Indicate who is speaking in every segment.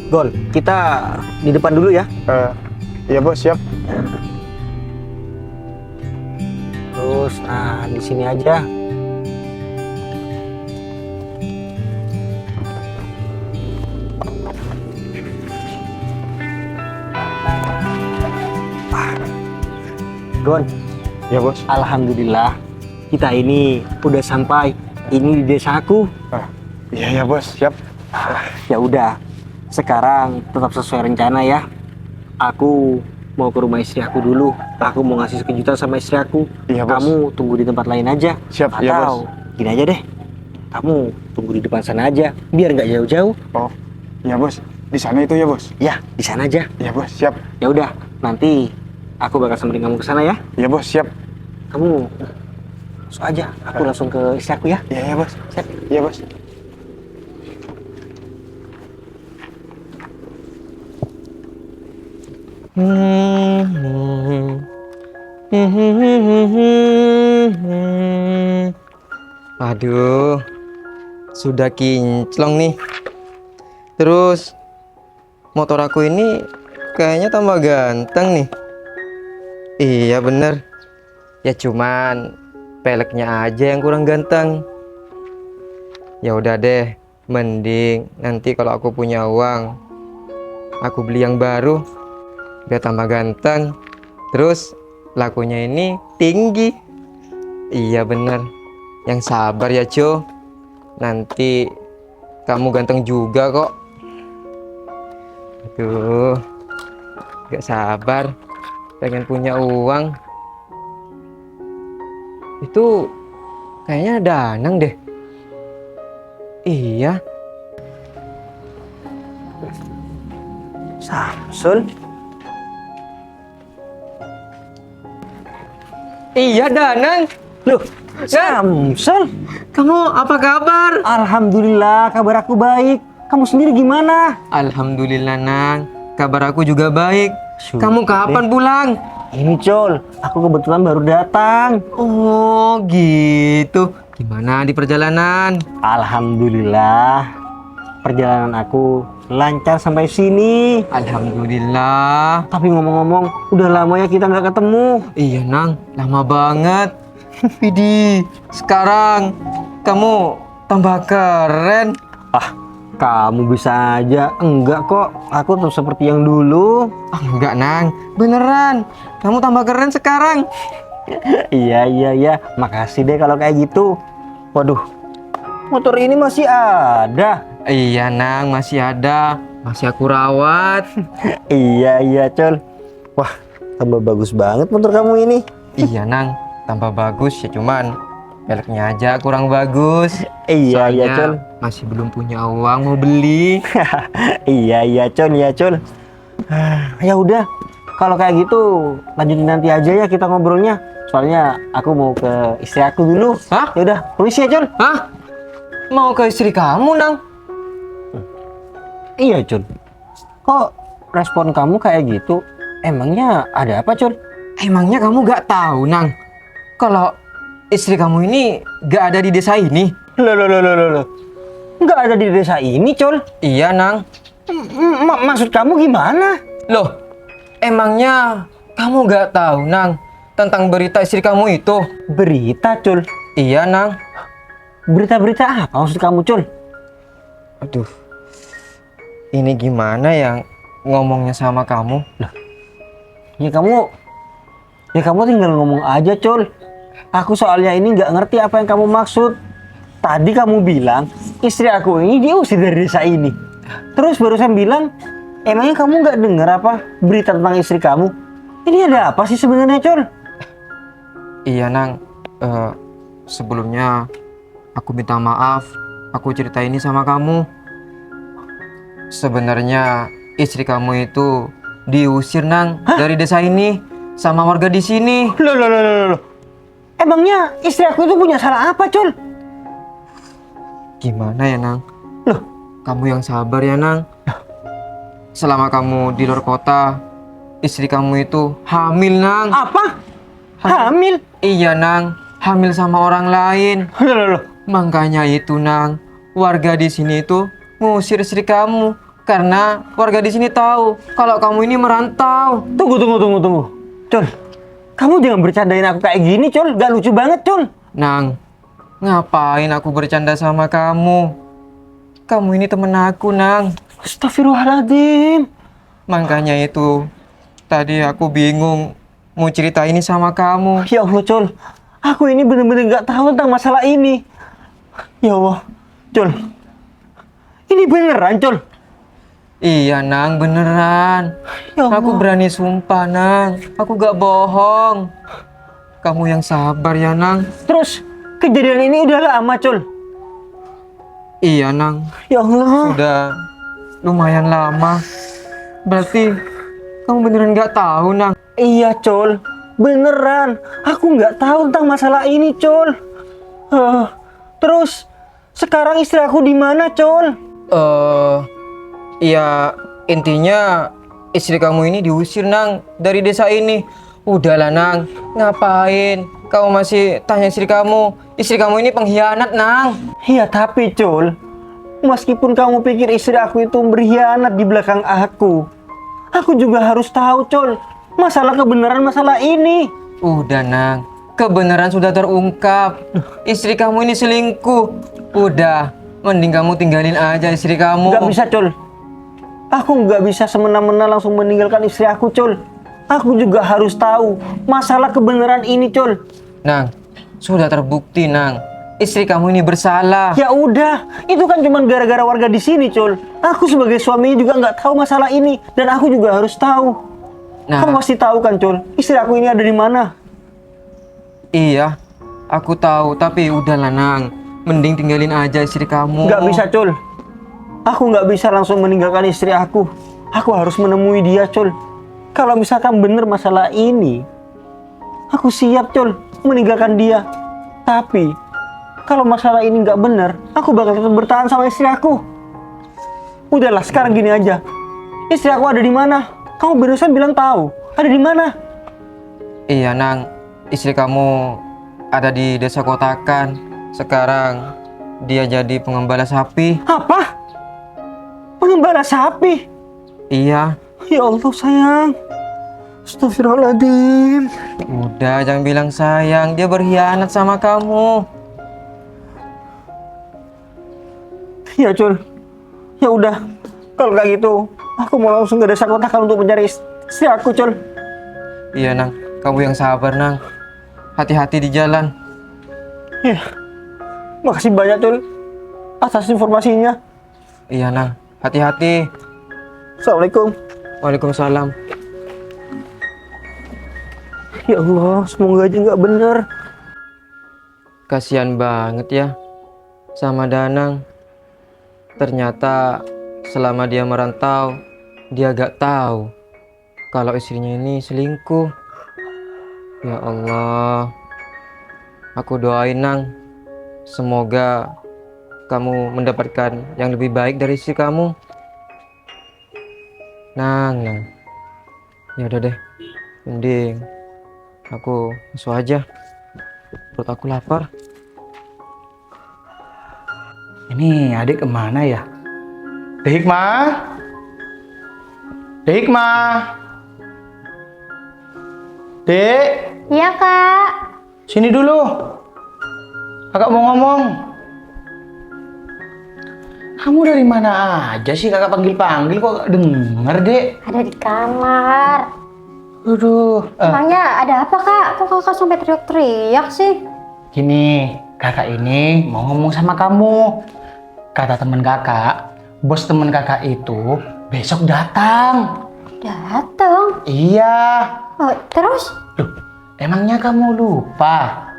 Speaker 1: Gol, kita di depan dulu ya.
Speaker 2: Iya bos, siap.
Speaker 1: Terus, nah di sini aja. Gon,
Speaker 2: Iya bos.
Speaker 1: alhamdulillah kita ini udah sampai. Ini di desaku.
Speaker 2: Iya bos, siap.
Speaker 1: Ya udah, sekarang tetap sesuai rencana ya. Aku mau ke rumah istri aku dulu. Aku mau ngasih kejutan sama istri aku.
Speaker 2: Iya, bos.
Speaker 1: Kamu tunggu di tempat lain aja.
Speaker 2: Siap,
Speaker 1: Atau
Speaker 2: iya, bos.
Speaker 1: gini aja deh. Kamu tunggu di depan sana aja, biar nggak jauh-jauh.
Speaker 2: Oh, iya bos. Di sana itu ya bos.
Speaker 1: Ya, di sana aja.
Speaker 2: Iya bos, siap.
Speaker 1: Ya udah, nanti aku bakal samperin kamu ke sana ya.
Speaker 2: Iya bos, siap.
Speaker 1: Kamu masuk aja. Aku langsung ke istri aku ya.
Speaker 2: Iya bos.
Speaker 1: Siap.
Speaker 2: Iya bos.
Speaker 3: Aduh, sudah kinclong nih. Terus motor aku ini kayaknya tambah ganteng nih. Iya bener. Ya cuman peleknya aja yang kurang ganteng. Ya udah deh, mending nanti kalau aku punya uang, aku beli yang baru biar tambah ganteng. Terus lakunya ini tinggi. Iya bener. Yang sabar ya Jo, nanti kamu ganteng juga kok. Aduh, gak sabar pengen punya uang. Itu kayaknya Danang deh. Iya,
Speaker 1: Samsul.
Speaker 3: iya Danang.
Speaker 1: Loh, Samsul.
Speaker 3: Kamu apa kabar?
Speaker 1: Alhamdulillah, kabar aku baik. Kamu sendiri gimana?
Speaker 3: Alhamdulillah Nang, kabar aku juga baik.
Speaker 1: Syukur
Speaker 3: Kamu kapan
Speaker 1: deh.
Speaker 3: pulang?
Speaker 1: Ini Col, aku kebetulan baru datang.
Speaker 3: Oh gitu. Gimana di perjalanan?
Speaker 1: Alhamdulillah, perjalanan aku lancar sampai sini.
Speaker 3: Alhamdulillah.
Speaker 1: Tapi ngomong-ngomong, udah lama ya kita nggak ketemu.
Speaker 3: Iya Nang, lama banget. Widih, sekarang kamu tambah keren.
Speaker 1: Ah, kamu bisa aja. Enggak kok, aku tuh seperti yang dulu.
Speaker 3: Ah, enggak Nang, beneran. Kamu tambah keren sekarang.
Speaker 1: Iya, makasih deh kalau kayak gitu. Waduh, motor ini masih ada.
Speaker 3: Iya Nang, masih ada. Masih aku rawat.
Speaker 1: Iya, Col. Wah, tambah bagus banget motor kamu ini.
Speaker 3: Iya Nang, tambah bagus ya, cuman peleknya aja kurang bagus.
Speaker 1: Iya,
Speaker 3: Soalnya
Speaker 1: Col.
Speaker 3: masih belum punya uang mau beli.
Speaker 1: Iya, Col. Ya udah, kalau kayak gitu lanjutin nanti aja ya kita ngobrolnya. Soalnya aku mau ke istri aku dulu.
Speaker 3: Hah?
Speaker 1: Ya udah, permisi ya, Col.
Speaker 3: Hah? Mau ke istri kamu Nang?
Speaker 1: Iya, Col. Kok respon kamu kayak gitu? Emangnya ada apa, Col?
Speaker 3: Emangnya kamu gak tahu Nang, kalau istri kamu ini gak ada di desa ini?
Speaker 1: Loh. Nggak ada di desa ini, Col.
Speaker 3: Iya Nang.
Speaker 1: Maksud kamu gimana?
Speaker 3: Loh, emangnya kamu gak tahu Nang tentang berita istri kamu itu?
Speaker 1: Berita, Col.
Speaker 3: Iya Nang.
Speaker 1: Berita-berita apa maksud kamu, Col?
Speaker 3: Aduh, ini gimana yang ngomongnya sama kamu?
Speaker 1: Ya kamu tinggal ngomong aja, Col. Aku soalnya ini nggak ngerti apa yang kamu maksud. Tadi kamu bilang istri aku ini diusir dari desa ini. Terus barusan bilang, emangnya kamu nggak dengar apa berita tentang istri kamu? Ini ada apa sih sebenarnya, Col?
Speaker 3: Iya Nang, sebelumnya aku minta maaf, aku cerita ini sama kamu. Sebenarnya istri kamu itu diusir Nang dari desa ini sama warga di sini.
Speaker 1: Loh. Emangnya istri aku itu punya salah apa, Col?
Speaker 3: Gimana ya Nang?
Speaker 1: Loh,
Speaker 3: Kamu yang sabar ya Nang. Selama kamu di luar kota, istri kamu itu hamil Nang.
Speaker 1: apa? Hamil?
Speaker 3: Iya Nang, hamil sama orang lain.
Speaker 1: Loh.
Speaker 3: Makanya itu Nang, warga di sini itu ngusir istri kamu Karena warga di sini tahu kalau kamu ini merantau.
Speaker 1: Tunggu. Col, kamu jangan bercandain aku kayak gini, Col. Gak lucu banget, Col.
Speaker 3: Nang, ngapain aku bercanda sama kamu? Kamu ini temen aku, Nang.
Speaker 1: Astagfirullahaladzim.
Speaker 3: Makanya itu, tadi aku bingung mau cerita ini sama kamu.
Speaker 1: Ya Allah, Col. Aku ini bener-bener gak tahu tentang masalah ini. Ya Allah, Col. Ini beneran, Col.
Speaker 3: Iya, Nang, beneran.
Speaker 1: Ya Allah.
Speaker 3: Aku berani sumpah, Nang. Aku gak bohong. Kamu yang sabar ya, Nang.
Speaker 1: Terus, kejadian ini udah lama, Col.
Speaker 3: Iya, Nang.
Speaker 1: Ya Allah.
Speaker 3: Sudah lumayan lama. Berarti kamu beneran gak tahu, Nang.
Speaker 1: Iya, Col. Beneran. Aku nggak tahu tentang masalah ini, Col. Terus, sekarang istri aku di mana, Col?
Speaker 3: Ya intinya istri kamu ini diusir, Nang, dari desa ini. Udahlah, Nang. Ngapain kamu masih tanya istri kamu? Istri kamu ini pengkhianat, Nang.
Speaker 1: Iya, tapi, Col. Meskipun kamu pikir istri aku itu berkhianat di belakang aku juga harus tahu, Col. Masalah kebenaran masalah ini.
Speaker 3: Udah, Nang. Kebenaran sudah terungkap. Istri kamu ini selingkuh. Udah, mending kamu tinggalin aja istri kamu.
Speaker 1: Nggak bisa, Col. Aku nggak bisa semena-mena langsung meninggalkan istri aku, Col. Aku juga harus tahu masalah kebenaran ini, Col.
Speaker 3: Nang, sudah terbukti, Nang. Istri kamu ini bersalah.
Speaker 1: Ya udah, itu kan cuma gara-gara warga di sini, Col. Aku sebagai suaminya juga nggak tahu masalah ini, dan aku juga harus tahu.
Speaker 3: Nah,
Speaker 1: Kamu pasti tahu kan, Col, istri aku ini ada di mana?
Speaker 3: iya, aku tahu, tapi udahlah, Nang. Mending tinggalin aja istri kamu.
Speaker 1: Nggak bisa, Col. Aku nggak bisa langsung meninggalkan istri aku. Aku harus menemui dia, Col. Kalau misalkan bener masalah ini, aku siap, Col, meninggalkan dia. Tapi, kalau masalah ini nggak bener, aku bakal tetap bertahan sama istri aku. Udahlah, sekarang gini aja. Istri aku ada di mana? Kamu barusan bilang tahu. Ada di mana?
Speaker 3: Iya, Nang. Istri kamu ada di desa Kotakan. Sekarang dia jadi pengembala sapi.
Speaker 1: Apa? Pengembala sapi?
Speaker 3: Iya.
Speaker 1: Ya Allah, sayang. Astagfirullahaladzim.
Speaker 3: Udah, jangan bilang sayang. Dia berkhianat sama kamu.
Speaker 1: Ya, Cul. Ya udah. Kalau kayak gitu, aku mau langsung ke desa Kotakan untuk mencari istri aku, Cul.
Speaker 3: Iya, Nang. Kamu yang sabar, Nang. Hati-hati di jalan.
Speaker 1: Ya. Makasih banyak, Cul, atas informasinya.
Speaker 3: Iya, Nang. Hati-hati.
Speaker 1: Assalamualaikum.
Speaker 3: Waalaikumsalam.
Speaker 1: Ya Allah, semoga aja nggak bener.
Speaker 3: Kasihan banget ya sama Danang. Ternyata selama dia merantau, dia gak tahu kalau istrinya ini selingkuh. Ya Allah, aku doain, Nang, semoga kamu mendapatkan yang lebih baik dari istri kamu. Nang. Ya udah deh, mending aku masuk aja. Perut aku lapar.
Speaker 4: Ini adik kemana ya? Dek Hikmah? Dek Hikmah? Dek,
Speaker 5: Iya, Kak.
Speaker 4: sini dulu. Kakak mau ngomong. Kamu dari mana aja sih kakak panggil-panggil kok gak denger, Dek?
Speaker 5: Ada di kamar.
Speaker 4: Aduh.
Speaker 5: Emangnya ada apa, Kak? Kok Kakak sampai teriak-teriak sih?
Speaker 4: Gini, kakak ini mau ngomong sama kamu. Kata teman kakak, bos teman kakak itu besok datang.
Speaker 5: Datang.
Speaker 4: Iya.
Speaker 5: Oh, terus?
Speaker 4: Loh, emangnya kamu lupa?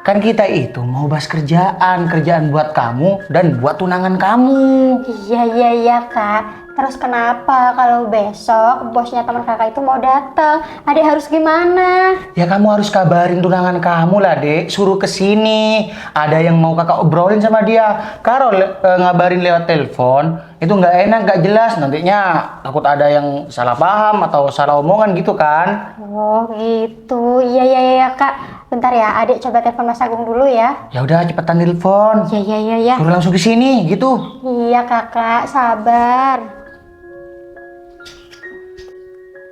Speaker 4: Kan kita itu mau bahas kerjaan buat kamu dan buat tunangan kamu.
Speaker 5: Iya, Kak. Terus kenapa kalau besok bosnya teman Kakak itu mau datang? Adik harus gimana?
Speaker 4: Ya kamu harus kabarin tunangan kamu lah, Dek. Suruh kesini. Ada yang mau kakak obrolin sama dia. Kalau ngabarin lewat telepon, itu nggak enak, nggak jelas. Nantinya takut ada yang salah paham atau salah omongan gitu kan.
Speaker 5: Oh, gitu. Iya, Kak. Bentar ya, adik coba telepon Mas Agung dulu ya.
Speaker 4: Ya udah cepetan telepon.
Speaker 5: Iya.
Speaker 4: Suruh langsung kesini gitu.
Speaker 5: Iya, Kakak. Sabar.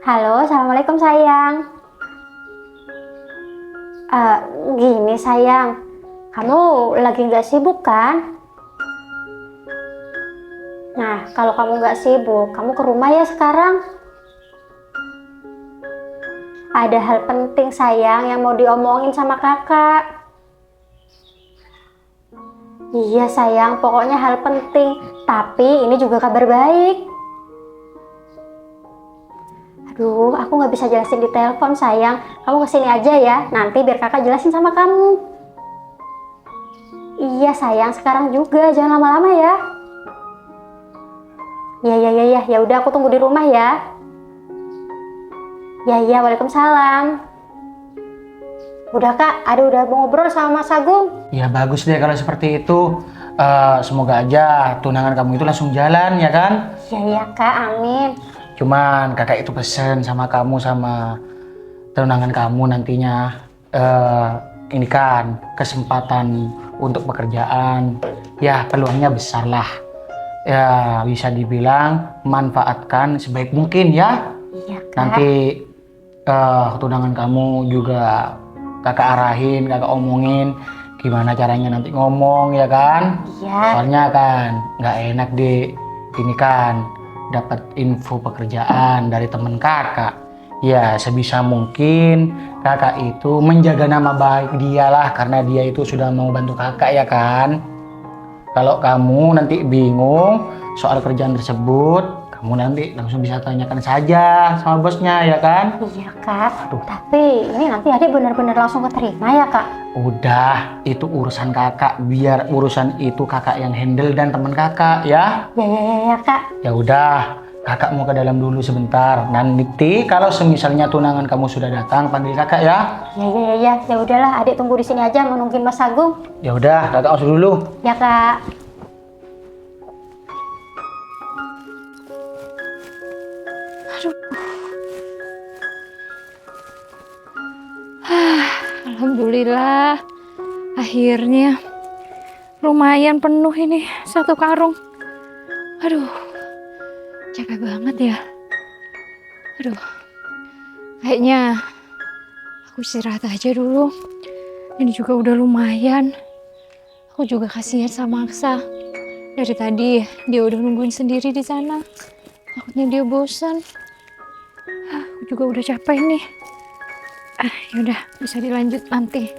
Speaker 5: Halo, assalamualaikum sayang. Gini sayang, kamu lagi nggak sibuk kan? Nah, kalau kamu nggak sibuk, kamu ke rumah ya sekarang. Ada hal penting sayang yang mau diomongin sama kakak. Iya sayang, pokoknya hal penting. Tapi ini juga kabar baik. Aduh, aku nggak bisa jelasin di telepon sayang. Kamu kesini aja ya, nanti biar kakak jelasin sama kamu. Iya sayang, sekarang juga, jangan lama-lama ya. Ya udah aku tunggu di rumah ya. Ya, waalaikumsalam. Udah kak, udah mau ngobrol sama Mas Agung.
Speaker 4: Ya bagus deh kalau seperti itu. Semoga aja tunangan kamu itu langsung jalan ya kan?
Speaker 5: Ya kak, amin.
Speaker 4: Cuman kakak itu pesen sama kamu sama tunangan kamu nantinya. Ini kan kesempatan untuk pekerjaan. Ya peluangnya besar lah. Ya bisa dibilang manfaatkan sebaik mungkin ya.
Speaker 5: Iya kak.
Speaker 4: Nanti tunangan kamu juga kakak arahin, kakak omongin gimana caranya nanti ngomong ya kan?
Speaker 5: Iya.
Speaker 4: Soalnya kan nggak enak deh ini kan dapat info pekerjaan dari temen kakak. Ya sebisa mungkin kakak itu menjaga nama baik dia lah karena dia itu sudah mau bantu kakak ya kan? Kalau kamu nanti bingung soal kerjaan tersebut, kamu nanti langsung bisa tanyakan saja sama bosnya ya kan?
Speaker 5: Iya kak. Tapi ini nanti adik benar-benar langsung keterima ya kak?
Speaker 4: Udah, itu urusan kakak. Biar urusan itu kakak yang handle dan teman kakak ya.
Speaker 5: Ya kak.
Speaker 4: Ya udah, kakak mau ke dalam dulu sebentar. Nanti kalau semisalnya tunangan kamu sudah datang, panggil kakak ya.
Speaker 5: Ya udahlah, adik tunggu di sini aja menungguin Mas Agung.
Speaker 4: Ya udah, kakak masuk dulu.
Speaker 5: Ya kak.
Speaker 6: Alhamdulillah, akhirnya lumayan penuh ini satu karung. Aduh, capek banget ya. Aduh, kayaknya aku istirahat aja dulu. Ini juga udah lumayan. Aku juga kasihan sama Aksa. Dari tadi dia udah nungguin sendiri di sana. Takutnya dia bosan. Aku juga udah capek nih. Yaudah, bisa dilanjut nanti.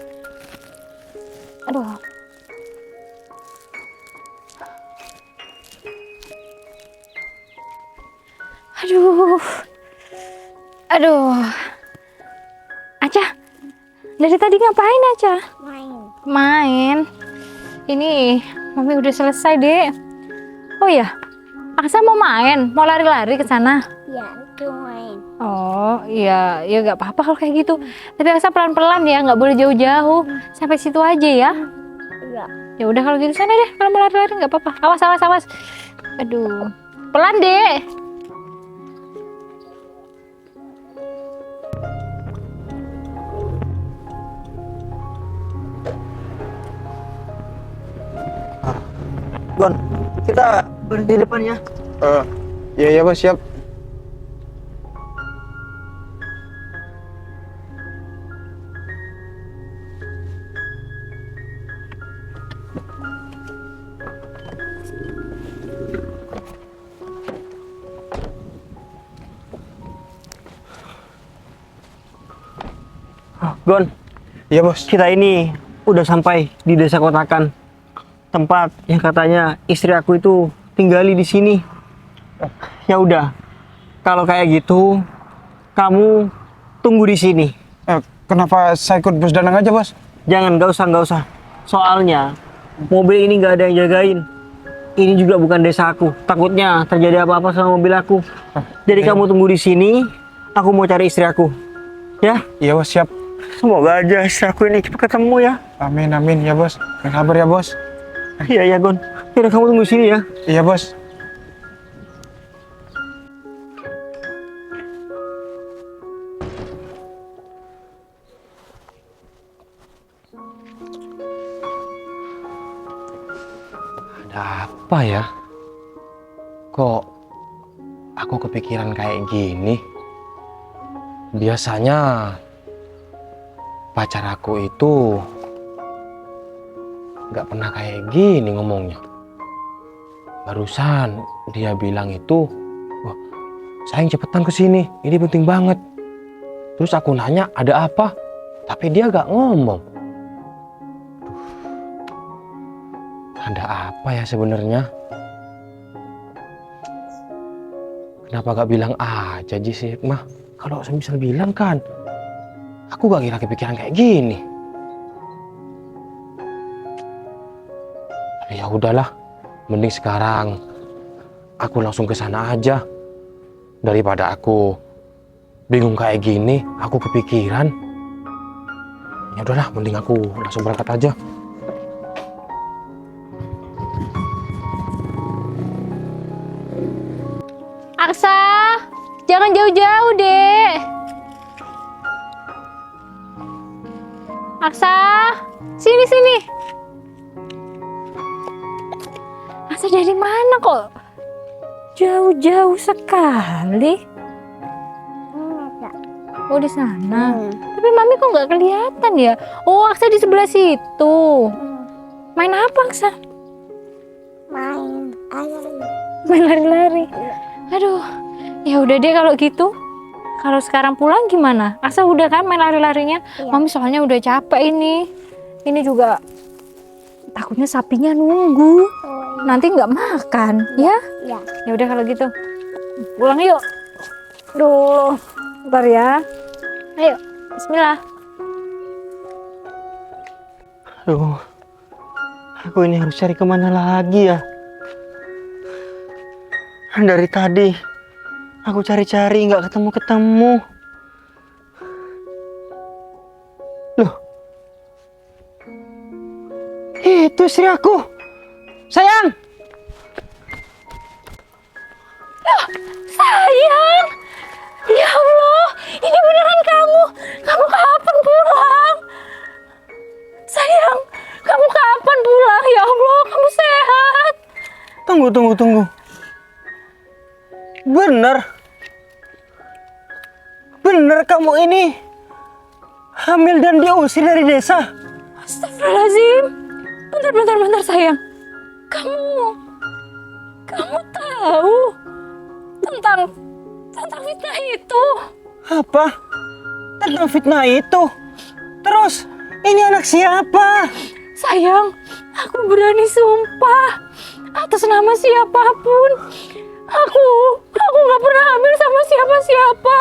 Speaker 6: Aduh. Aca, dari tadi ngapain Aca? Main. Ini Mami udah selesai, Dek. Oh ya, Aksa mau main, mau lari-lari ke sana.
Speaker 5: Ya, itu main.
Speaker 6: Oh iya, ya nggak apa-apa kalau kayak gitu. Tapi Aksa pelan-pelan ya, nggak boleh jauh-jauh. Sampai situ aja ya.
Speaker 5: Iya.
Speaker 6: Ya udah kalau gitu sana deh. Kalau mau lari-lari nggak apa-apa. Awas. Aduh, pelan deh.
Speaker 1: Gon, kita berhenti di depan ya.
Speaker 2: Iya bos, siap.
Speaker 1: Gon,
Speaker 2: Iya bos.
Speaker 1: kita ini udah sampai di Desa Kotakan. Tempat yang katanya istri aku itu tinggali di sini. Ya udah, kalau kayak gitu, kamu tunggu di sini.
Speaker 2: Kenapa saya ikut bos Danang aja bos?
Speaker 1: Jangan, nggak usah. Soalnya mobil ini nggak ada yang jagain. Ini juga bukan desa aku. Takutnya terjadi apa-apa sama mobil aku. Jadi kamu tunggu di sini. Aku mau cari istri aku. Ya?
Speaker 2: Iya bos, siap.
Speaker 1: Semoga aja istri aku ini cepat ketemu ya.
Speaker 2: Amin ya bos. Yang sabar ya bos.
Speaker 1: Iya Gon. Yaudah kamu tunggu sini ya.
Speaker 2: Iya bos.
Speaker 3: Ada apa ya? Kok aku kepikiran kayak gini?
Speaker 7: Biasanya pacar aku itu nggak pernah kayak gini ngomongnya. Barusan dia bilang itu, wah, sayang cepetan kesini, ini penting banget. Terus aku nanya ada apa, tapi dia nggak ngomong. Ada apa ya sebenarnya? Kenapa gak bilang aja sih Hikmah? Kalau semisal bilang kan, aku gak kira kepikiran kayak gini. Ya udahlah, mending sekarang aku langsung ke sana aja daripada aku bingung kayak gini, aku kepikiran. Ya udahlah, mending aku langsung berangkat aja.
Speaker 6: Aksa, jangan jauh-jauh, Dek. Aksa, sini. Aksa dari mana kok? Jauh-jauh sekali. Oh, di sana. Tapi Mami kok nggak kelihatan ya? Oh, Aksa di sebelah situ. Main apa, Aksa? Main lari-lari. Aduh, ya udah deh kalau gitu. Kalau sekarang pulang gimana? Aksa udah kan main lari-larinya? Mami soalnya udah capek ini. Ini juga takutnya sapinya nunggu. Nanti nggak makan, ya? Ya udah kalau gitu. Pulang yuk. Duh, bentar ya. Ayo, bismillah.
Speaker 1: Aduh, aku ini harus cari kemana lagi ya? Dari tadi aku cari-cari nggak ketemu-ketemu. Loh, itu istri aku. Sayang!
Speaker 6: Sayang! Ya Allah, ini beneran kamu. Kamu kapan pulang? Sayang, kamu kapan pulang? Ya Allah, kamu sehat?
Speaker 1: Tunggu. Bener kamu ini hamil dan diusir dari desa.
Speaker 6: Astagfirullahaladzim. Bentar sayang. Kamu tahu tentang fitnah itu?
Speaker 1: Apa? Tentang fitnah itu? Terus ini anak siapa?
Speaker 6: Sayang, aku berani sumpah atas nama siapapun. Aku nggak pernah hamil sama siapa-siapa.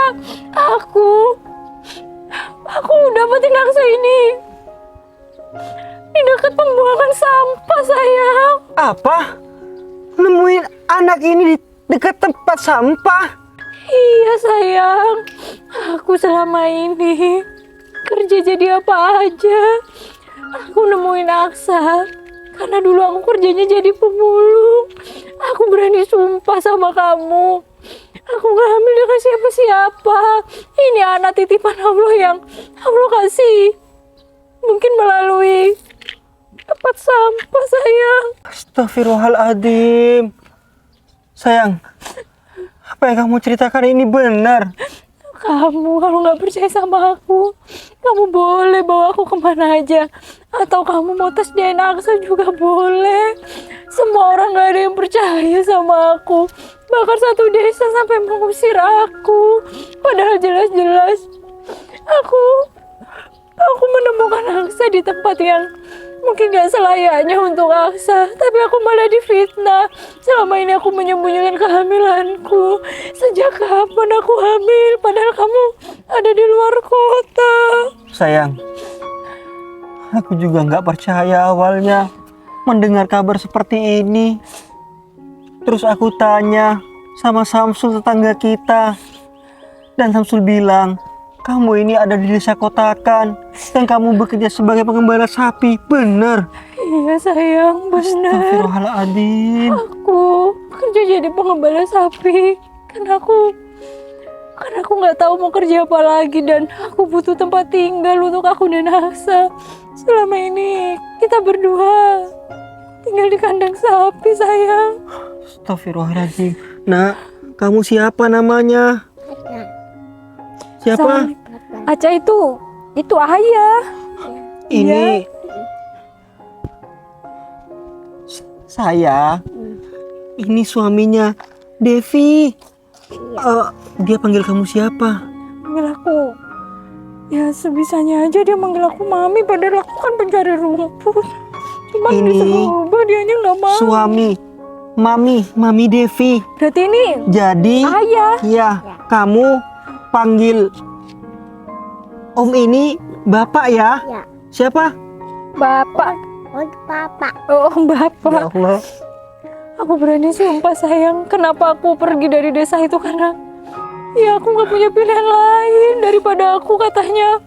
Speaker 6: Aku dapetin Aksa ini di dekat pembuangan sampah, sayang.
Speaker 1: Apa? Nemuin anak ini di dekat tempat sampah?
Speaker 6: Iya, sayang. Aku selama ini kerja jadi apa aja. Aku nemuin Aksa karena dulu aku kerjanya jadi pemulung. Aku berani sumpah sama kamu. Aku gak hamil dengan siapa-siapa. Ini anak titipan Allah yang Allah kasih. Mungkin melalui tempat sampah, sayang.
Speaker 1: Astagfirullahaladzim. Sayang, apa yang kamu ceritakan ini benar?
Speaker 6: Kamu kalau nggak percaya sama aku, kamu boleh bawa aku kemana aja. Atau kamu mau tes DNA Aksa juga boleh. Semua orang nggak ada yang percaya sama aku. Bahkan satu desa sampai mengusir aku. Padahal jelas-jelas aku menemukan Aksa di tempat yang mungkin gak selayaknya untuk Aksa, tapi aku malah difitnah. Selama ini aku menyembunyikan kehamilanku. Sejak kapan aku hamil? Padahal kamu ada di luar kota.
Speaker 1: Sayang, aku juga nggak percaya awalnya mendengar kabar seperti ini. Terus aku tanya sama Samsul tetangga kita. Dan Samsul bilang, kamu ini ada di desa Kotakan dan kamu bekerja sebagai pengembala sapi. Bener?
Speaker 6: Iya, sayang, benar.
Speaker 1: Astagfirullahaladzim.
Speaker 6: Aku kerja jadi pengembala sapi karena aku nggak tahu mau kerja apa lagi dan aku butuh tempat tinggal untuk aku dan Aksa. Selama ini kita berdua tinggal di kandang sapi, sayang.
Speaker 1: Astagfirullahaladzim. Nak, kamu siapa namanya? Siapa?
Speaker 6: Aca itu ayah.
Speaker 1: Ini saya. Ini suaminya Devi. Dia panggil kamu siapa?
Speaker 6: Manggil aku. Ya sebisanya aja dia manggil aku mami, padahal aku kan pencari rumput. Cuman
Speaker 1: Ini
Speaker 6: disuruh ubah, dianya nggak mau.
Speaker 1: Suami, mami Devi.
Speaker 6: Berarti ini
Speaker 1: Jadi,
Speaker 6: ayah.
Speaker 1: ya kamu panggil Om ini Bapak ya?
Speaker 5: Ya.
Speaker 1: Siapa?
Speaker 6: Bapak.
Speaker 5: Oh, Papa.
Speaker 6: Oh, Bapak.
Speaker 1: Ya Allah.
Speaker 6: Aku berani sumpah sayang, kenapa aku pergi dari desa itu karena ya aku nggak punya pilihan lain daripada aku katanya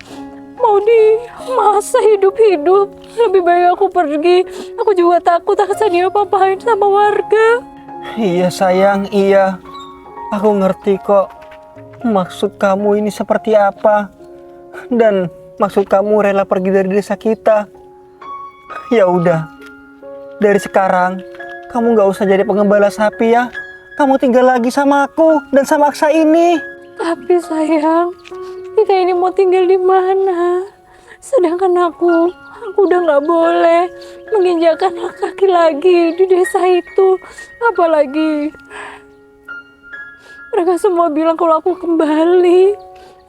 Speaker 6: mau di masa hidup-hidup. Lebih baik aku pergi. Aku juga takut akan diapa-apain sama warga.
Speaker 1: Iya sayang, iya. Aku ngerti kok maksud kamu ini seperti apa. Dan maksud kamu rela pergi dari desa kita. Ya udah, dari sekarang kamu nggak usah jadi pengembala sapi ya. Kamu tinggal lagi sama aku dan sama Aksa ini.
Speaker 6: Tapi sayang, kita ini mau tinggal di mana? Sedangkan aku udah nggak boleh menginjakkan kaki lagi di desa itu. Apalagi mereka semua bilang kalau aku kembali,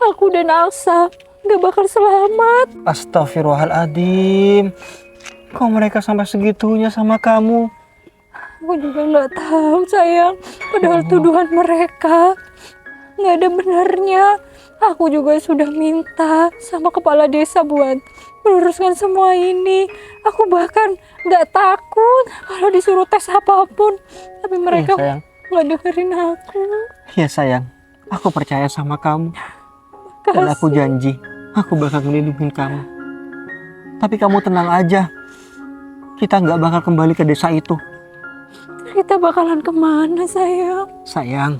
Speaker 6: aku dan Aksa nggak bakal selamat.
Speaker 1: Astagfirullahaladzim. Kok mereka sampai segitunya sama kamu?
Speaker 6: Aku juga nggak tahu sayang. Padahal tuduhan mereka nggak ada benarnya. Aku juga sudah minta sama kepala desa buat meluruskan semua ini. Aku bahkan nggak takut kalau disuruh tes apapun. Tapi mereka
Speaker 1: sayang.
Speaker 6: nggak dengerin aku.
Speaker 1: Ya sayang, aku percaya sama kamu. Dan aku janji, aku bakal ngelindungin kamu. Tapi kamu tenang aja. Kita nggak bakal kembali ke desa itu.
Speaker 6: Kita bakalan kemana sayang?
Speaker 1: Sayang,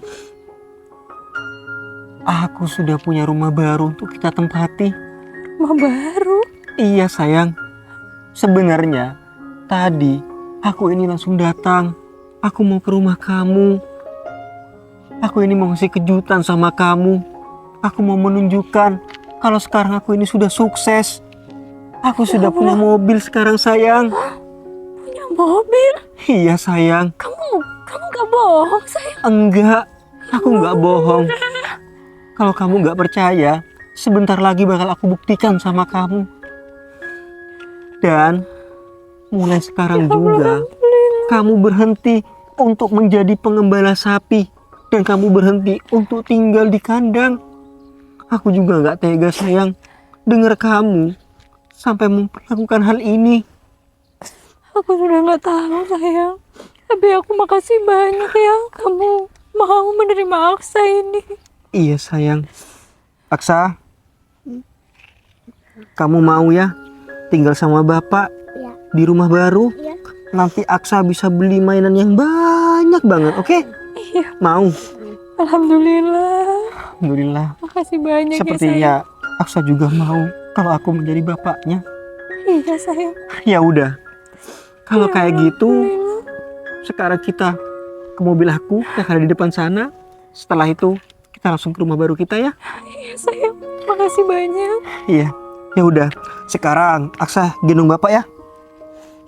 Speaker 1: aku sudah punya rumah baru untuk kita tempati.
Speaker 6: Rumah baru?
Speaker 1: Iya sayang. Sebenarnya tadi aku ini langsung datang. Aku mau ke rumah kamu. Aku ini mau ngasih kejutan sama kamu. Aku mau menunjukkan kalau sekarang aku ini sudah sukses. Aku sudah punya mobil sekarang sayang.
Speaker 6: Punya mobil?
Speaker 1: Iya sayang.
Speaker 6: Kamu gak bohong sayang?
Speaker 1: Enggak, aku nggak bohong. Kalau kamu nggak percaya, sebentar lagi bakal aku buktikan sama kamu. Dan mulai sekarang juga, kamu berhenti untuk menjadi pengembala sapi. Dan kamu berhenti untuk tinggal di kandang. Aku juga nggak tega sayang, dengar kamu sampai memperlakukan hal ini.
Speaker 6: Aku sudah nggak tahu sayang. Tapi aku makasih banyak ya kamu mau menerima Aksa ini.
Speaker 1: Iya sayang. Aksa, kamu mau ya tinggal sama bapak
Speaker 5: Ya.
Speaker 1: di rumah baru?
Speaker 5: Ya.
Speaker 1: Nanti Aksa bisa beli mainan yang banyak banget, oke?
Speaker 6: Iya.
Speaker 1: Mau?
Speaker 6: Alhamdulillah.
Speaker 1: Alhamdulillah.
Speaker 6: Makasih banyak ya sayang.
Speaker 1: Sepertinya Aksa juga mau kalau aku menjadi bapaknya.
Speaker 6: Iya sayang.
Speaker 1: Ya udah. Kalau
Speaker 6: Ya,
Speaker 1: kayak gitu,
Speaker 6: Alhamdulillah.
Speaker 1: sekarang kita ke mobil aku yang ada di depan sana. Setelah itu kita langsung ke rumah baru kita ya.
Speaker 6: Iya sayang. Makasih banyak.
Speaker 1: Iya. Ya udah. Sekarang Aksa gendong bapak ya.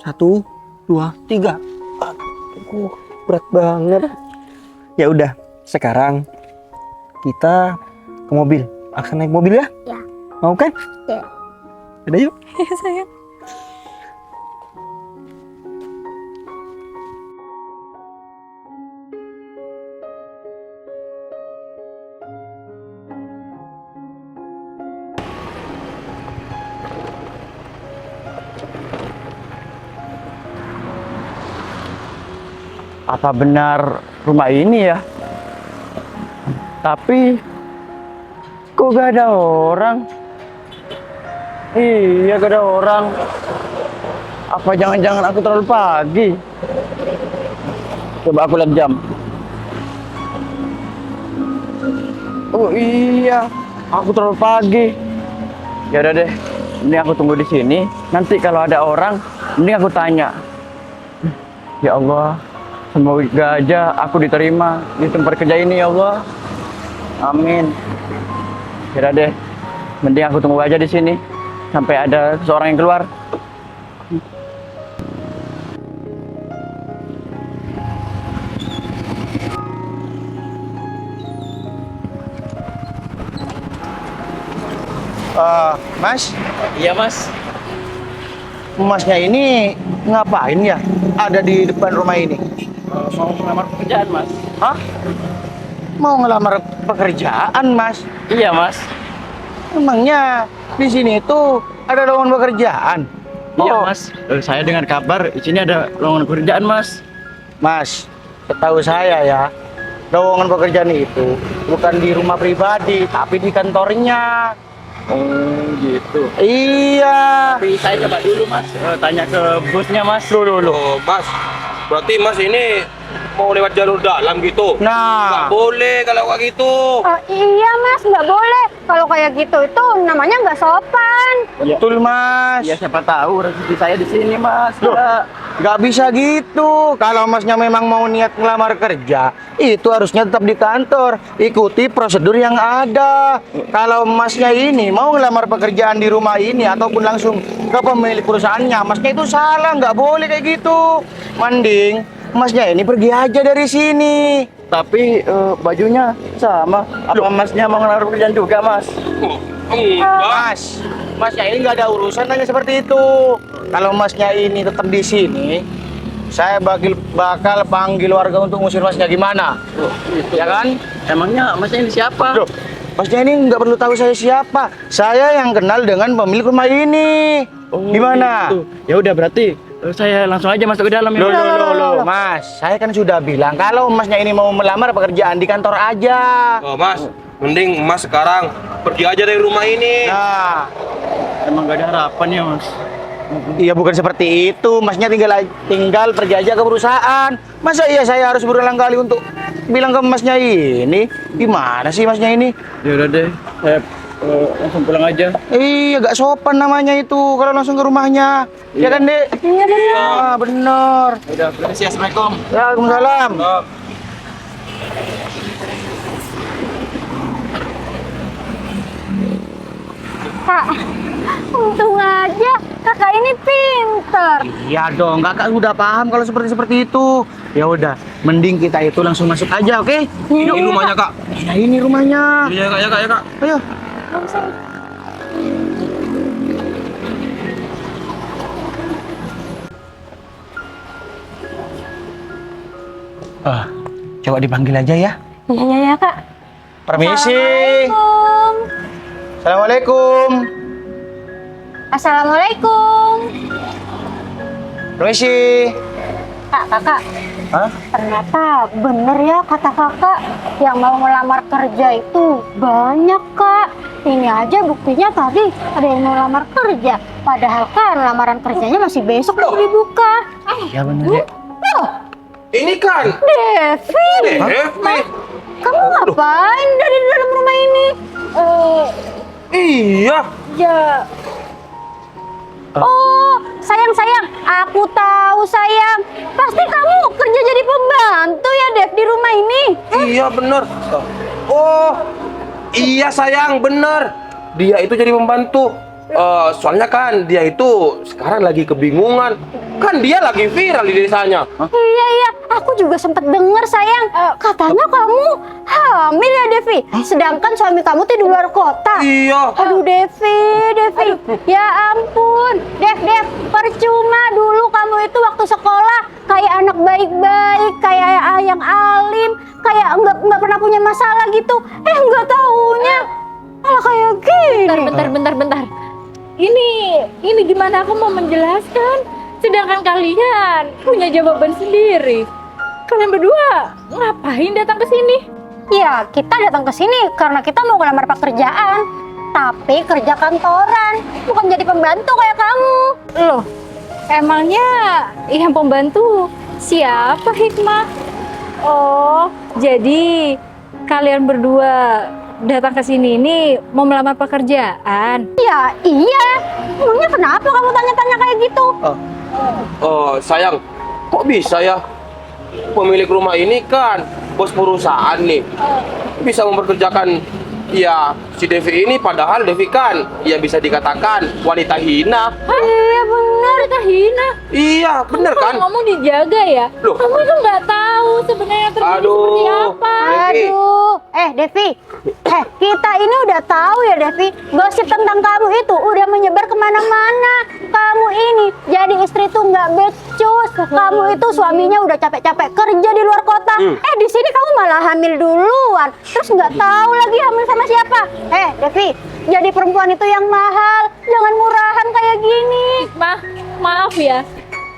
Speaker 1: 1, 2, 3. Aduh, berat banget. Ya udah. Sekarang kita ke mobil. Aksa naik mobil ya?
Speaker 5: Ya.
Speaker 1: Mau kan?
Speaker 5: Ya.
Speaker 1: Udah yuk.
Speaker 6: Iya sayang.
Speaker 8: Apa benar rumah ini ya? Tapi kok gak ada orang? Iya gak ada orang. Apa jangan-jangan aku terlalu pagi? Coba aku lihat jam. Oh iya, aku terlalu pagi. Ya udah deh, ini aku tunggu di sini. Nanti kalau ada orang, mending aku tanya. Ya Allah, semoga aja aku diterima di tempat kerja ini ya Allah. Amin. Yaudah deh, mending aku tunggu aja di sini sampai ada seseorang yang keluar.
Speaker 4: Mas,
Speaker 8: Iya mas.
Speaker 4: masnya ini ngapain ya ada di depan rumah ini?
Speaker 8: Mau melamar pekerjaan mas.
Speaker 4: Hah? Mau ngelamar pekerjaan, Mas?
Speaker 8: Iya mas.
Speaker 4: Emangnya di sini itu ada lowongan pekerjaan?
Speaker 8: Iya
Speaker 4: Oh,
Speaker 8: mas. Saya dengar kabar di sini ada lowongan pekerjaan mas.
Speaker 4: Mas, setahu saya ya, lowongan pekerjaan itu bukan di rumah pribadi, tapi di kantornya.
Speaker 8: Oh gitu.
Speaker 4: Iya.
Speaker 8: Tapi saya coba dulu mas, tanya ke bosnya mas.
Speaker 7: Oh, Mas, berarti Mas ini mau lewat jalur dalam gitu?
Speaker 4: Nah,
Speaker 7: Nggak boleh kalau kayak gitu.
Speaker 5: Oh, iya mas, nggak boleh. Kalau kayak gitu itu namanya nggak sopan.
Speaker 4: betul, Mas.
Speaker 8: Ya siapa tahu rezeki saya di sini mas.
Speaker 4: Loh, nggak bisa gitu. Kalau Masnya memang mau niat ngelamar kerja, itu harusnya tetap di kantor. Ikuti prosedur yang ada. Kalau Masnya ini mau ngelamar pekerjaan di rumah ini ataupun langsung ke pemilik perusahaannya, Masnya itu salah. Nggak boleh kayak gitu. Mending Masnya ini pergi aja dari sini.
Speaker 8: Tapi bajunya sama. Apa masnya mau ngelamar pekerjaan juga mas?
Speaker 7: Enggak.
Speaker 4: Masnya ini nggak ada urusan aja seperti itu. Kalau Masnya ini tetap di sini, saya bakal panggil warga untuk ngusir Masnya gimana? Ya kan?
Speaker 8: Emangnya masnya ini siapa?
Speaker 4: Loh, Masnya ini nggak perlu tahu saya siapa. Saya yang kenal dengan pemilik rumah ini. Gimana?
Speaker 8: Gitu. Ya udah berarti saya langsung aja masuk ke dalam ya.
Speaker 4: Loh, Mas, saya kan sudah bilang kalau Masnya ini mau melamar pekerjaan di kantor aja.
Speaker 7: Oh, Mas, mending Mas sekarang pergi aja dari rumah ini.
Speaker 4: Nah,
Speaker 8: Emang gak ada harapan ya mas?
Speaker 4: iya bukan seperti itu. Masnya tinggal pergi aja ke perusahaan. Masa iya saya harus berulang kali untuk bilang ke Masnya ini? Gimana sih Masnya ini?
Speaker 8: Ya udah deh, saya langsung pulang aja.
Speaker 4: Iya, gak sopan namanya itu kalau langsung ke rumahnya. Ya kan, Dek?
Speaker 5: Iya benar.
Speaker 4: Ah, bener.
Speaker 8: Ya udah, permisi, assalamualaikum.
Speaker 4: Waalaikumsalam.
Speaker 5: Kak, untung aja kakak ini pinter.
Speaker 4: Iya dong, kakak udah paham kalau seperti itu. Ya udah, mending kita itu langsung masuk aja, oke?
Speaker 7: Ini rumahnya, Kak.
Speaker 4: Ya ini rumahnya.
Speaker 7: Iya, Kak, ya, Kak, ya, Kak.
Speaker 4: Ayo. Coba dipanggil aja ya.
Speaker 5: Iya, iya, ya, Kak.
Speaker 4: Permisi.
Speaker 5: Assalamualaikum.
Speaker 4: Assalamualaikum.
Speaker 5: Assalamualaikum.
Speaker 4: Permisi.
Speaker 5: Kak, kakak.
Speaker 4: Hah?
Speaker 5: Ternyata bener ya kata kakak, yang mau melamar kerja itu banyak, Kak. Ini aja buktinya tadi ada yang mau lamar kerja. Padahal kan lamaran kerjanya masih besok baru dibuka.
Speaker 4: Ya bener ya.
Speaker 5: Loh,
Speaker 7: Ini kan
Speaker 5: Devi.
Speaker 7: Devi.
Speaker 5: Kamu ngapain dari dalam rumah ini?
Speaker 7: Iya.
Speaker 5: Ya. Oh, sayang, aku tahu sayang. Pasti kamu kerja jadi pembantu ya, Dev, di rumah ini.
Speaker 7: Iya, bener. Oh, iya sayang, bener. Dia itu jadi pembantu. Soalnya kan dia itu sekarang lagi kebingungan. Kan dia lagi viral di desanya.
Speaker 5: Iya, aku juga sempat dengar sayang. Katanya kamu hamil ya, Devi. Sedangkan suami kamu tuh di luar kota.
Speaker 7: Iya.
Speaker 5: Aduh, Devi. Ya ampun. Dev, percuma dulu kamu itu waktu sekolah kayak anak baik-baik, kayak yang alim, kayak nggak pernah punya masalah gitu. Nggak taunya malah kayak gini.
Speaker 6: Bentar. Ini gimana aku mau menjelaskan? Sedangkan kalian punya jawaban sendiri. Kalian berdua ngapain datang ke sini?
Speaker 5: Ya, kita datang ke sini karena kita mau ngelamar pekerjaan. Tapi kerja kantoran, bukan jadi pembantu kayak kamu.
Speaker 6: Loh, emangnya yang pembantu siapa, Hikmah? Oh, jadi kalian berdua datang ke sini ini mau melamar pekerjaan?
Speaker 5: Ya, iya. Emangnya kenapa kamu tanya-tanya kayak gitu?
Speaker 7: Sayang, kok bisa ya? Pemilik rumah ini kan bos perusahaan nih. Bisa memperkerjakan Ya, si Devi ini padahal Devi kan ya bisa dikatakan wanita hina.
Speaker 6: Iya benar, kita hina.
Speaker 7: Iya, bener
Speaker 6: Kamu
Speaker 7: kan?
Speaker 6: kalau ngomong dijaga ya.
Speaker 7: Loh.
Speaker 6: Kamu tuh nggak tahu sebenarnya terjadi seperti apa.
Speaker 7: Devi.
Speaker 5: Aduh, Devi, kita ini udah tahu ya Devi, gosip tentang kamu itu udah menyebar kemana-mana. Kamu ini jadi istri tuh nggak becus. Kamu itu suaminya udah capek-capek kerja di luar kota. Di sini kamu malah hamil duluan. Terus nggak tahu lagi hamil sama siapa. Devi, jadi perempuan itu yang mahal, jangan murahan kayak gini.
Speaker 6: Maaf ya.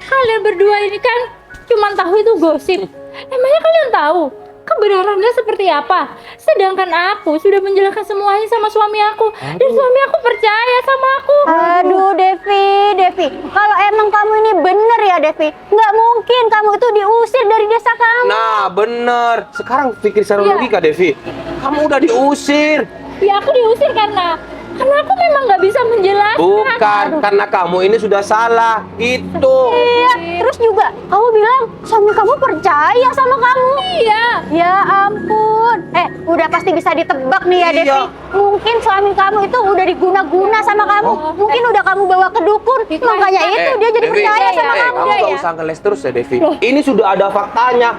Speaker 6: Kalian berdua ini kan cuma tahu itu gosip. Emangnya kalian tahu kebenarannya seperti apa? Sedangkan aku sudah menjelaskan semuanya sama suami aku. Dan suami aku percaya sama aku.
Speaker 5: Aduh Devi, kalau emang kamu ini bener ya Devi, nggak mungkin kamu itu diusir dari desa kamu.
Speaker 7: Nah, bener. Sekarang pikir secara
Speaker 6: Iya.
Speaker 7: logika, Devi. Kamu udah diusir.
Speaker 6: Ya aku diusir karena aku memang nggak bisa menjelaskan.
Speaker 7: Bukan, karena kamu ini sudah salah. Gitu.
Speaker 5: Iya, terus juga kamu bilang suami kamu percaya sama kamu.
Speaker 6: Iya.
Speaker 5: Ya ampun, udah pasti bisa ditebak nih ya
Speaker 7: Iya.
Speaker 5: Devi. Mungkin suami kamu itu udah diguna-guna sama kamu. Mungkin udah kamu bawa ke dukun, makanya itu dia jadi
Speaker 7: Devi,
Speaker 5: percaya sama kamu.
Speaker 7: kamu gak usah ngeles terus ya, Devi. Ini sudah ada faktanya.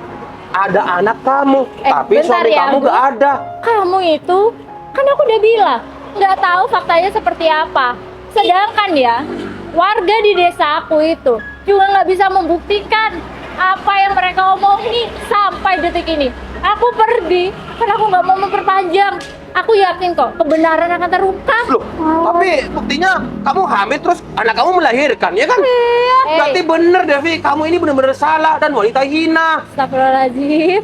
Speaker 7: Ada anak kamu, tapi
Speaker 6: bentar
Speaker 7: suami
Speaker 6: ya,
Speaker 7: kamu
Speaker 6: Bu.
Speaker 7: gak ada.
Speaker 6: Kamu itu, kan aku udah bilang, nggak tahu faktanya seperti apa. Sedangkan ya, warga di desa aku itu juga nggak bisa membuktikan apa yang mereka omongin sampai detik ini. Aku pergi, karena aku nggak mau memperpanjang. Aku yakin kok, kebenaran akan terungkap.
Speaker 7: Loh, tapi buktinya kamu hamil terus anak kamu melahirkan, ya kan?
Speaker 6: Iya.
Speaker 7: Berarti bener, Devi. Kamu ini bener-bener salah dan wanita hina.
Speaker 6: Astagfirullahaladzim.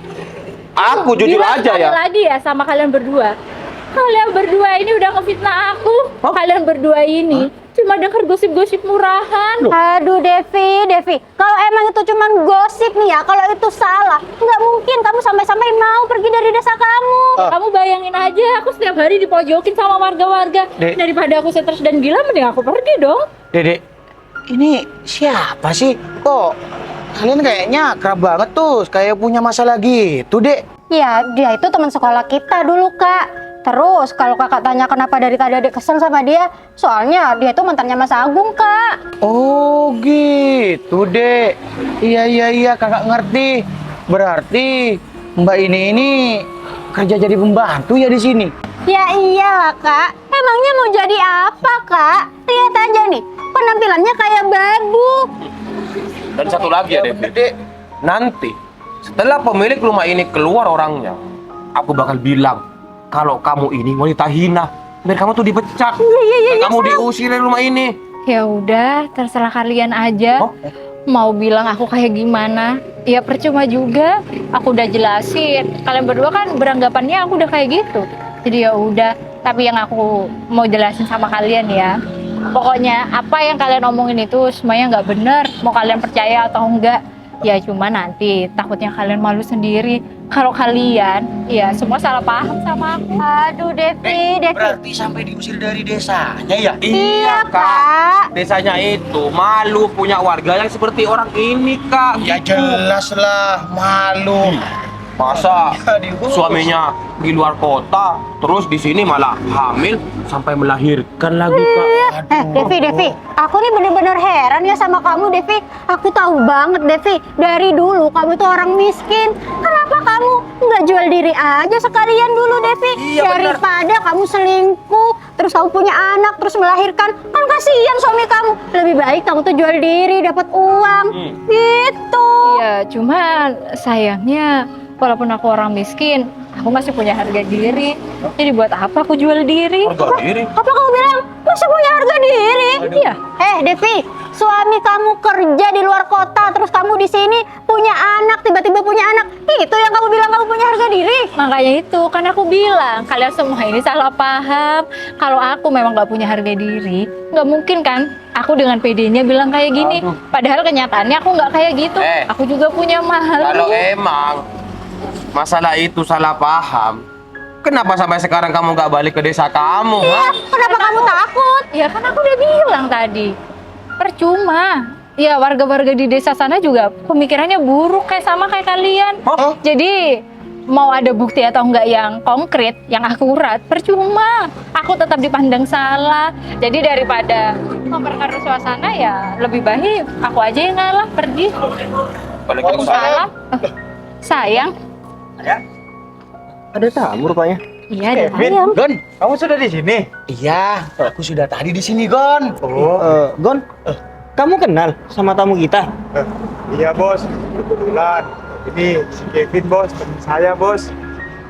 Speaker 7: Aku jujur
Speaker 6: Bilang
Speaker 7: aja
Speaker 6: sekali
Speaker 7: ya.
Speaker 6: lagi ya sama kalian berdua. Kalian berdua ini udah ngefitnah aku. Kalian berdua ini cuma dengar gosip-gosip murahan.
Speaker 5: Aduh Devi, kalau emang itu cuman gosip nih ya, kalau itu salah, nggak mungkin kamu sampai-sampai mau pergi dari desa kamu.
Speaker 6: Kamu bayangin aja, aku setiap hari dipojokin sama warga-warga.
Speaker 2: Dek.
Speaker 6: Daripada aku stres dan gila, mending aku pergi dong.
Speaker 4: Dedek, ini siapa sih? Kok kalian kayaknya kerap banget tuh, kayak punya masalah gitu, Dek.
Speaker 5: Ya, dia itu teman sekolah kita dulu, Kak. Terus kalau kakak tanya kenapa dari tadi adek kesel sama dia, soalnya dia itu mantannya Mas Agung, Kak.
Speaker 4: Oh gitu, Dek. Iya, kakak ngerti. Berarti Mbak ini kerja jadi pembantu ya di sini.
Speaker 5: Ya iyalah, Kak. Emangnya mau jadi apa, Kak? Lihat aja nih, penampilannya kayak babu.
Speaker 7: Dan satu lagi ya, Devi. Nanti setelah pemilik rumah ini keluar orangnya, aku bakal bilang kalau kamu ini wanita hina, biar kamu tuh dipecat. Dan kamu diusir dari rumah ini.
Speaker 6: Ya udah, terserah kalian aja. Mau bilang aku kayak gimana? Ya percuma juga. Aku udah jelasin. Kalian berdua kan beranggapannya aku udah kayak gitu. Jadi ya udah. Tapi yang aku mau jelasin sama kalian ya, pokoknya apa yang kalian omongin itu semuanya nggak bener. Mau kalian percaya atau enggak, ya cuma nanti takutnya kalian malu sendiri. Kalau kalian, ya semua salah paham sama aku.
Speaker 5: Aduh, Devi.
Speaker 4: Berarti sampai diusir dari desanya ya?
Speaker 5: Iya, Kak.
Speaker 7: Desanya itu malu punya warga yang seperti orang ini, Kak.
Speaker 4: Ya
Speaker 7: Gitu.
Speaker 4: jelas lah, malu.
Speaker 7: Masa
Speaker 4: Diurus.
Speaker 7: suaminya di luar kota, terus di sini malah hamil sampai melahirkan lagi, Kak.
Speaker 5: Devi, aku nih bener-bener heran ya sama kamu, Devi. Aku tahu banget, Devi, dari dulu kamu tuh orang miskin. Kenapa kamu nggak jual diri aja sekalian dulu, Devi?
Speaker 7: Iya, bener.
Speaker 5: Daripada kamu selingkuh, terus kamu punya anak, terus melahirkan, kan kasihan suami kamu. Lebih baik kamu tuh jual diri, dapat uang, gitu.
Speaker 6: Iya, cuman sayangnya walaupun aku orang miskin, aku masih punya harga diri. Jadi buat apa aku jual diri?
Speaker 7: Harga diri.
Speaker 5: Apa kamu bilang masih punya harga diri?
Speaker 6: Iya.
Speaker 5: Devi, suami kamu kerja di luar kota, terus kamu di sini punya anak, tiba-tiba punya anak. Itu yang kamu bilang kamu punya harga diri?
Speaker 6: Makanya itu kan aku bilang kalian semua ini salah paham. Kalau aku memang nggak punya harga diri, nggak mungkin kan aku dengan PD-nya bilang kayak gini. Padahal kenyataannya aku nggak kayak gitu. Aku juga punya mahal.
Speaker 7: Kalau emang masalah itu salah paham, kenapa sampai sekarang kamu nggak balik ke desa kamu?
Speaker 5: Iya, kenapa kamu takut?
Speaker 6: Ya kan aku udah bilang tadi, percuma. Ya warga-warga di desa sana juga pemikirannya buruk kayak sama kayak kalian. Jadi mau ada bukti atau enggak yang konkret, yang akurat, percuma. Aku tetap dipandang salah. Jadi daripada memperkeruh suasana ya lebih baik aku aja yang ngalah, pergi. Waalaikumsalam. Sayang.
Speaker 1: Ada tamu rupanya.
Speaker 6: Iya, ada sayang.
Speaker 2: Gon, kamu sudah di sini?
Speaker 4: Iya, aku sudah tadi di sini, Gon.
Speaker 1: Gon, kamu kenal sama tamu kita?
Speaker 2: Iya bos, kebetulan. Ini si Kevin bos, teman saya bos.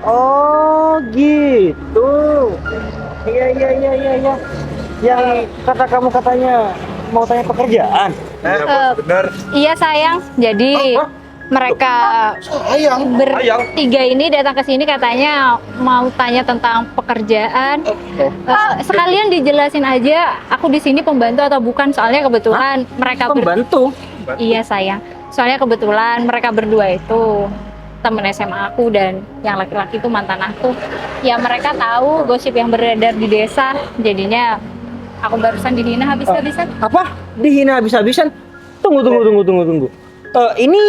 Speaker 1: Oh gitu. Iya. Yang kata kamu katanya mau tanya pekerjaan.
Speaker 2: Bener.
Speaker 6: Iya sayang. Jadi mereka bertiga ini datang ke sini katanya mau tanya tentang pekerjaan. Sekalian dijelasin aja, aku di sini pembantu atau bukan? Soalnya kebetulan mereka
Speaker 1: Pembantu.
Speaker 6: Iya sayang. Soalnya kebetulan mereka berdua itu temen SMA aku dan yang laki-laki itu mantan aku. Ya mereka tahu gosip yang beredar di desa, jadinya aku barusan dihina habis-habisan.
Speaker 1: Apa? Dihina habis-habisan? Tunggu. Ini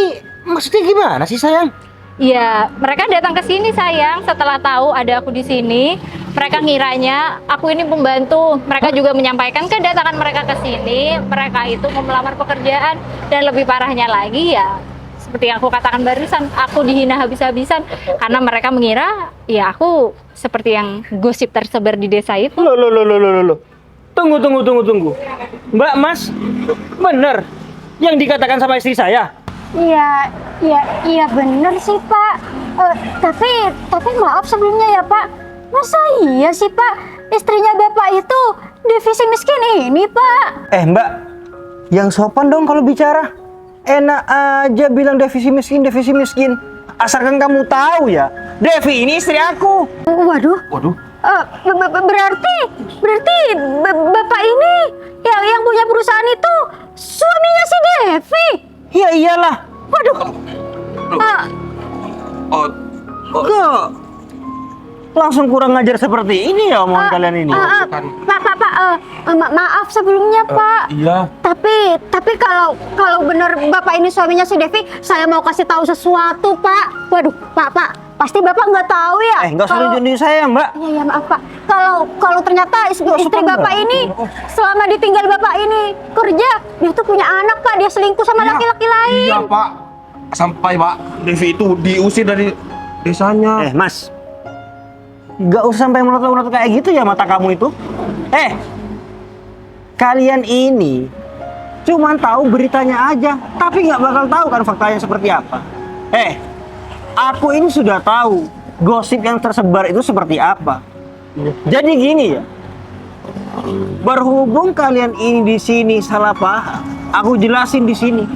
Speaker 1: maksudnya gimana sih sayang?
Speaker 6: Iya, mereka datang ke sini sayang setelah tahu ada aku di sini. Mereka ngiranya aku ini pembantu. Mereka juga menyampaikan kedatangan mereka ke sini. Mereka itu mau melamar pekerjaan dan lebih parahnya lagi ya seperti yang aku katakan barusan, aku dihina habis-habisan karena mereka mengira ya aku seperti yang gosip tersebar di desa itu.
Speaker 1: Loh. Tunggu. Mbak Mas, bener yang dikatakan sama istri saya?
Speaker 5: Iya bener sih Pak. Tapi maaf sebelumnya ya Pak. Masa iya sih Pak? Istrinya Bapak itu divisi miskin ini Pak.
Speaker 1: Mbak, yang sopan dong kalau bicara. Enak aja bilang divisi miskin. Asalkan kamu tahu ya, Devi ini istri aku.
Speaker 5: Waduh. Berarti Bapak ini yang punya perusahaan itu suaminya si Devi.
Speaker 1: Ya iyalah.
Speaker 5: Waduh.
Speaker 1: Kok langsung kurang ngajar seperti ini ya omongan kalian ini?
Speaker 5: Pak, maaf sebelumnya Pak.
Speaker 7: Iya.
Speaker 5: Tapi kalau benar Bapak ini suaminya si Devi, saya mau kasih tahu sesuatu Pak. Waduh, Pak, pasti Bapak nggak tahu ya.
Speaker 1: Nggak usah nunjukin saya Mbak.
Speaker 5: Iya maaf Pak. Kalau ternyata istri Bapak ini selama ditinggal Bapak ini kerja, dia tuh punya anak Pak, dia selingkuh sama laki-laki lain.
Speaker 7: Iya Pak. Sampai Pak Devi itu diusir dari desanya.
Speaker 1: Mas, nggak usah sampai melotot-melotot kayak gitu ya mata kamu itu. Kalian ini cuman tahu beritanya aja, tapi nggak bakal tahu kan faktanya seperti apa. Aku ini sudah tahu gosip yang tersebar itu seperti apa. Jadi gini ya, berhubung kalian ini di sini salah paham, aku jelasin di sini.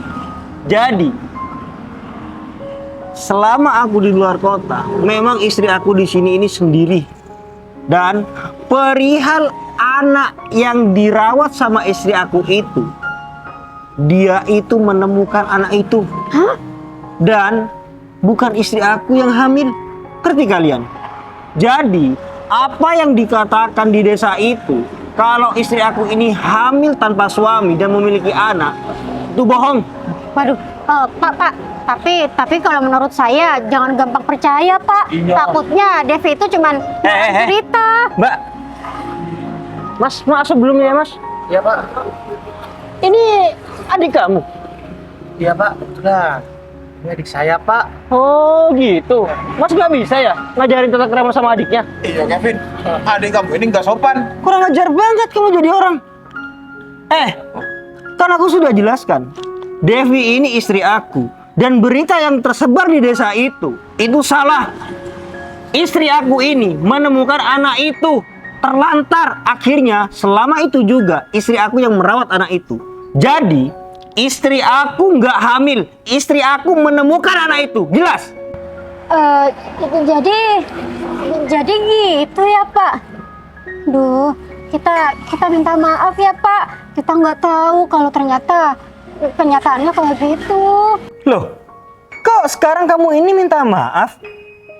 Speaker 1: Jadi selama aku di luar kota, memang istri aku di sini ini sendiri. Dan perihal anak yang dirawat sama istri aku itu, dia itu menemukan anak itu. Dan bukan istri aku yang hamil. Ngerti kalian? Jadi, apa yang dikatakan di desa itu, kalau istri aku ini hamil tanpa suami dan memiliki anak, itu bohong.
Speaker 5: Waduh, Pak. Tapi kalau menurut saya jangan gampang percaya Pak. Takutnya Devi itu cuman cerita.
Speaker 1: Mbak, Mas, maaf sebelumnya Mas.
Speaker 4: Iya, Pak.
Speaker 1: Ini adik kamu?
Speaker 4: Iya, Pak. Betulan. Ini adik saya, Pak.
Speaker 1: Oh gitu. Mas nggak bisa ya ngajarin tata krama sama adiknya?
Speaker 2: Iya Kevin, adik kamu ini nggak sopan.
Speaker 1: Kurang ajar banget kamu jadi orang. Kan aku sudah jelaskan, Devi ini istri aku. Dan berita yang tersebar di desa itu salah. Istri aku ini menemukan anak itu terlantar. Akhirnya selama itu juga istri aku yang merawat anak itu. Jadi istri aku nggak hamil. Istri aku menemukan anak itu. Jelas?
Speaker 5: Jadi gitu ya Pak. Duh, kita minta maaf ya Pak. Kita nggak tahu kalau ternyata kenyataannya kayak gitu.
Speaker 1: Loh, kok sekarang kamu ini minta maaf?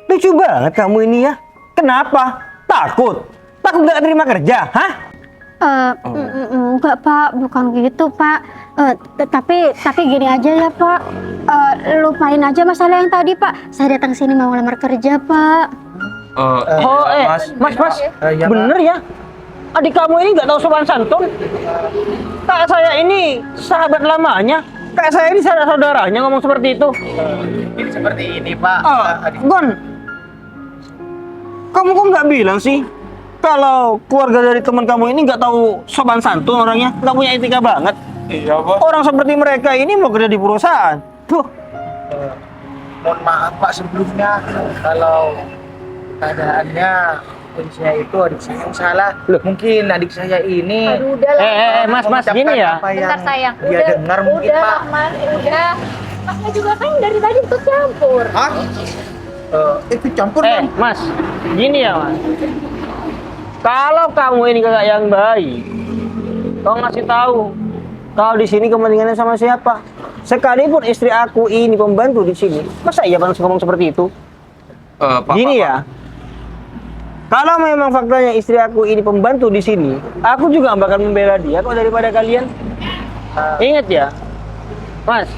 Speaker 1: Lucu banget kamu ini ya. Kenapa? Takut nggak terima kerja, hah?
Speaker 5: Enggak Pak, bukan gitu Pak. Tapi gini aja ya Pak, lupain aja masalah yang tadi Pak. Saya datang sini mau lamar kerja Pak.
Speaker 1: Mas,
Speaker 4: Ya,
Speaker 1: bener ya? Adik kamu ini nggak tahu sopan santun. Kak saya ini sahabat lamanya. Kak saya ini saudaranya ngomong seperti itu.
Speaker 4: Ini seperti ini Pak.
Speaker 1: Gon, kamu kok nggak bilang sih kalau keluarga dari teman kamu ini nggak tahu sopan santun orangnya, nggak punya etika banget.
Speaker 2: Iya bos.
Speaker 1: Orang seperti mereka ini mau kerja di perusahaan. Tuh,
Speaker 4: Mohon maaf Pak sebelumnya kalau keadaannya saya itu adik saya yang salah. Mungkin adik saya ini
Speaker 5: Aduh, udah lah.
Speaker 1: Mas,
Speaker 4: mengucapkan
Speaker 1: gini ya.
Speaker 4: apa yang
Speaker 6: Bentar, sayang.
Speaker 4: dia dengar mungkin
Speaker 5: udah,
Speaker 4: Pak.
Speaker 5: Mas, udah. Masnya juga kan dari tadi ikut campur.
Speaker 4: Hah? Itu campur kan?
Speaker 1: Mas, gini ya Mas. Kalau kamu ini kakak yang baik, kau ngasih tahu kalau di sini kepentingannya sama siapa. Sekalipun istri aku ini pembantu di sini, masa iya panas ngomong seperti itu? Gini ya. Kalau memang faktanya istri aku ini pembantu di sini, aku juga bakal membela dia kok daripada kalian. Ingat ya, Mas.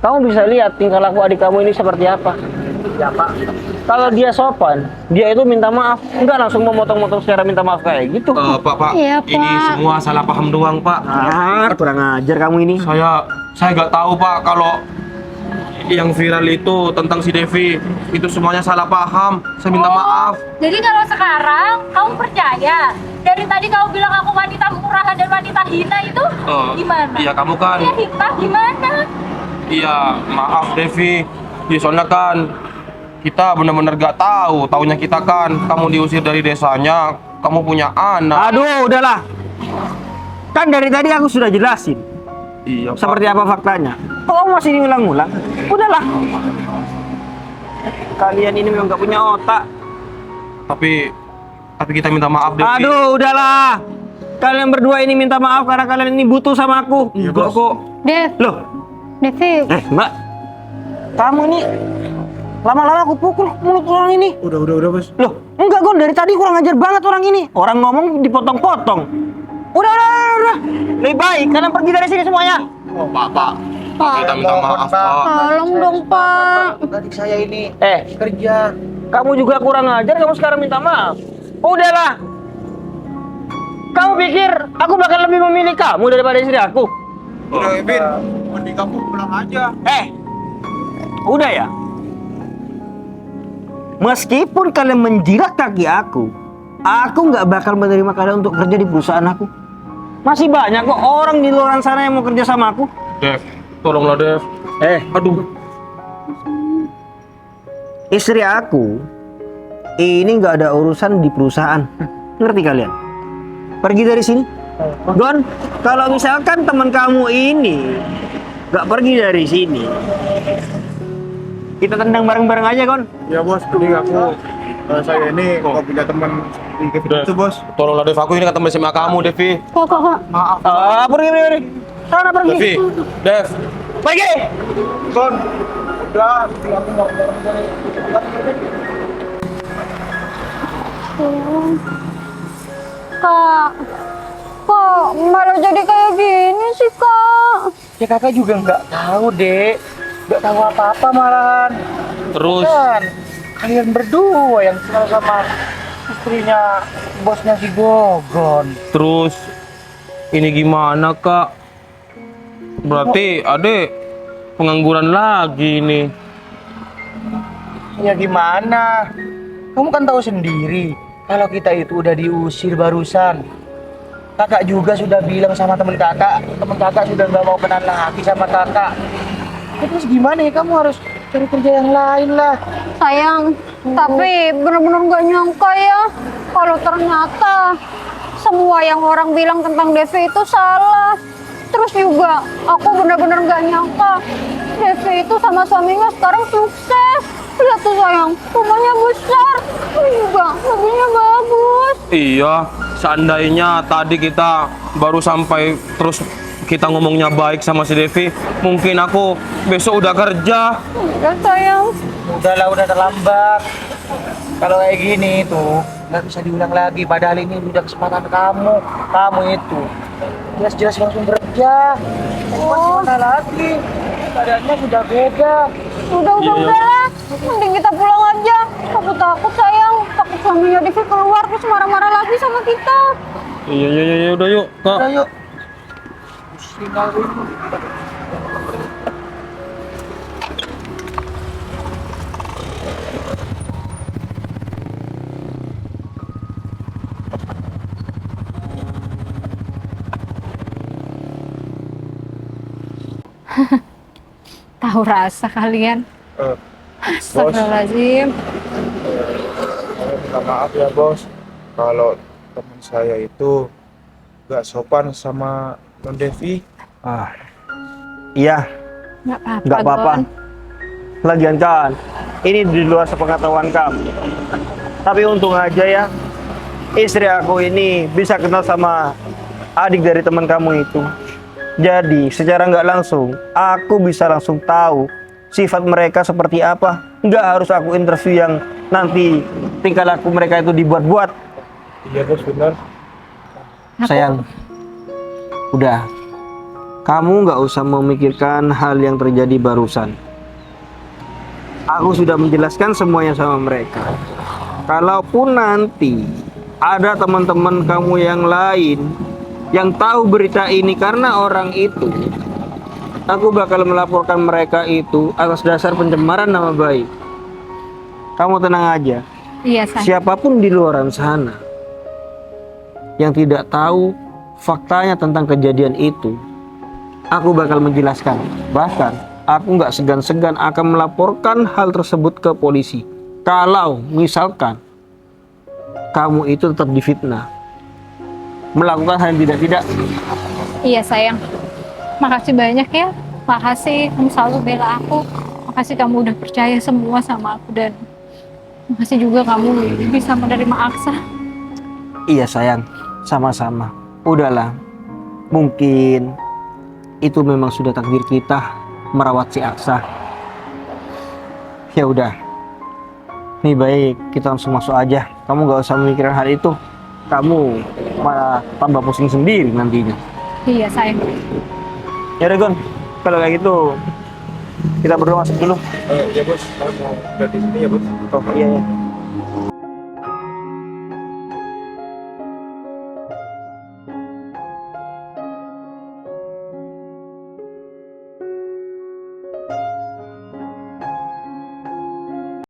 Speaker 1: Kamu bisa lihat tingkah laku adik kamu ini seperti apa.
Speaker 4: Ya Pak.
Speaker 1: Kalau dia sopan, dia itu minta maaf, enggak langsung memotong-motong secara minta maaf kayak gitu.
Speaker 7: Pak,
Speaker 5: Iya,
Speaker 7: ini
Speaker 5: Pak.
Speaker 7: semua salah paham doang, Pak.
Speaker 1: Kurang ajar kamu ini.
Speaker 7: Saya nggak tahu, Pak, kalau yang viral itu tentang si Devi itu semuanya salah paham. Saya minta maaf.
Speaker 6: Jadi kalau sekarang kamu percaya? Dari tadi kamu bilang aku wanita murahan dan wanita hina itu gimana?
Speaker 7: Iya, kamu kan.
Speaker 6: Ya hikmah gimana?
Speaker 7: Iya, maaf Devi. Ya, soalnya kan kita benar-benar gak tahu. Taunya kita kan kamu diusir dari desanya, kamu punya anak.
Speaker 1: Aduh, udahlah. Kan dari tadi aku sudah jelasin
Speaker 7: Iya, Pak.
Speaker 1: seperti apa faktanya. Kok kamu masih diulang-ulang? Udahlah. Kalian ini memang gak punya otak.
Speaker 7: Tapi kita minta maaf, Devi.
Speaker 1: Aduh, udahlah. Kalian berdua ini minta maaf karena kalian ini butuh sama aku.
Speaker 7: Iya, kok.
Speaker 5: Dev,
Speaker 1: Loh,
Speaker 5: Devi,
Speaker 1: Mbak. Kamu ini lama-lama aku pukul mulut orang ini.
Speaker 2: Udah bos.
Speaker 1: Loh, enggak Gon, dari tadi kurang ajar banget orang ini. Orang ngomong dipotong-potong. Udah. Lebih baik kalian pergi dari sini semuanya.
Speaker 7: Pak. Kita minta maaf, Pak.
Speaker 5: tolong dong Pak.
Speaker 4: Adik saya ini
Speaker 1: Eh,
Speaker 4: kerja.
Speaker 1: kamu juga kurang ajar, kamu sekarang minta maaf. Udahlah. Kamu pikir aku bakal lebih memilih kamu daripada istri aku?
Speaker 2: Udah Evin, mending kamu pulang aja.
Speaker 1: Udah ya. Meskipun kalian menjilat kaki aku nggak bakal menerima kalian untuk kerja di perusahaan aku. Masih banyak kok orang di luar sana yang mau kerja sama aku.
Speaker 7: Dev, tolonglah, Dev. Aduh.
Speaker 1: Istri aku ini nggak ada urusan di perusahaan. Ngerti kalian? Pergi dari sini. Gon, kalau misalkan teman kamu ini nggak pergi dari sini, kita tendang bareng-bareng aja, Gon.
Speaker 2: Ya bos, mending aku saya ini kok punya teman di Kevin itu bos.
Speaker 7: Tolonglah, Dev. Aku ini kan teman SMA kamu, Devi.
Speaker 5: Kok.
Speaker 2: Maaf.
Speaker 1: Pergi. Sana pergi.
Speaker 7: Devi, Dev.
Speaker 1: Pergi.
Speaker 2: Kon, udah, mending aku mau dari.
Speaker 5: Kak, kok malah jadi kayak gini sih Kak?
Speaker 4: Ya kakak juga nggak tahu dek, nggak tahu apa-apa malahan.
Speaker 7: Terus
Speaker 4: Kan kalian berdua yang kenal sama istrinya bosnya si Gogon.
Speaker 7: Terus ini gimana, Kak? Berarti Adek pengangguran lagi nih.
Speaker 4: Ya gimana? Kamu kan tahu sendiri kalau kita itu udah diusir barusan. Kakak juga sudah bilang sama temen kakak sudah nggak mau kenal lagi sama kakak. Ya, terus gimana ya, kamu harus cari kerja yang lain lah.
Speaker 5: Sayang, tapi bener-bener gak nyangka ya kalau ternyata semua yang orang bilang tentang Devi itu salah. Terus juga aku bener-bener gak nyangka Devi itu sama suaminya sekarang sukses. Lihat tuh sayang, rumahnya besar, terus juga mobilnya bagus.
Speaker 7: Iya, seandainya tadi kita baru sampai terus kita ngomongnya baik sama si Devi, mungkin aku besok udah kerja.
Speaker 5: Udah sayang.
Speaker 4: Udahlah, udah terlambat. Kalau kayak gini tuh nggak bisa diulang lagi. Padahal ini udah kesempatan kamu. Kamu itu jelas-jelas langsung kerja. Oh, mana lagi? Keadaannya sudah beda.
Speaker 5: Udah lah. Mending kita pulang aja. Aku takut sayang. Takut suaminya Devi keluar terus marah-marah lagi sama kita.
Speaker 7: Iya, udah yuk, Kak.
Speaker 4: Udah yuk. Pusing kali.
Speaker 6: Tahu rasa kalian.
Speaker 2: Bos,
Speaker 6: Astagfirullahaladzim.
Speaker 2: saya minta maaf ya bos, kalau teman saya itu gak sopan sama Non Devi.
Speaker 1: Iya,
Speaker 6: Nggak apa-apa.
Speaker 1: nggak apa-apa.
Speaker 6: Gon.
Speaker 1: Lagian kan, ini di luar sepengetahuan kamu. Tapi untung aja ya, istri aku ini bisa kenal sama adik dari teman kamu itu. Jadi secara nggak langsung, aku bisa langsung tahu sifat mereka seperti apa. Nggak harus aku interview yang nanti tingkah laku mereka itu dibuat-buat.
Speaker 2: Iya bos, benar.
Speaker 1: Sayang, udah. Kamu nggak usah memikirkan hal yang terjadi barusan. Aku sudah menjelaskan semuanya sama mereka. Kalaupun nanti ada teman-teman kamu yang lain yang tahu berita ini karena orang itu, aku bakal melaporkan mereka itu atas dasar pencemaran nama baik. Kamu tenang aja.
Speaker 6: Iya, sayang.
Speaker 1: Siapapun di luar sana yang tidak tahu faktanya tentang kejadian itu, aku bakal menjelaskan. Bahkan aku nggak segan-segan akan melaporkan hal tersebut ke polisi. Kalau misalkan kamu itu tetap difitnah, melakukan hal yang tidak-tidak.
Speaker 6: Iya, sayang. Makasih banyak ya. Makasih kamu selalu bela aku. Makasih kamu udah percaya semua sama aku, dan makasih juga kamu bisa menerima Aksa.
Speaker 1: Iya sayang, sama-sama. Udahlah, mungkin itu memang sudah takdir kita merawat si Aksa. Ya udah, nih baik kita langsung masuk aja. Kamu gak usah memikirkan hal itu. Kamu malah tambah pusing sendiri nantinya.
Speaker 6: Iya, sayang.
Speaker 1: Ya udah Gon, kalau kayak gitu kita berdua masuk dulu.
Speaker 2: Ya bos, saya mau udah di sini ya bos.
Speaker 1: Oh iya ya.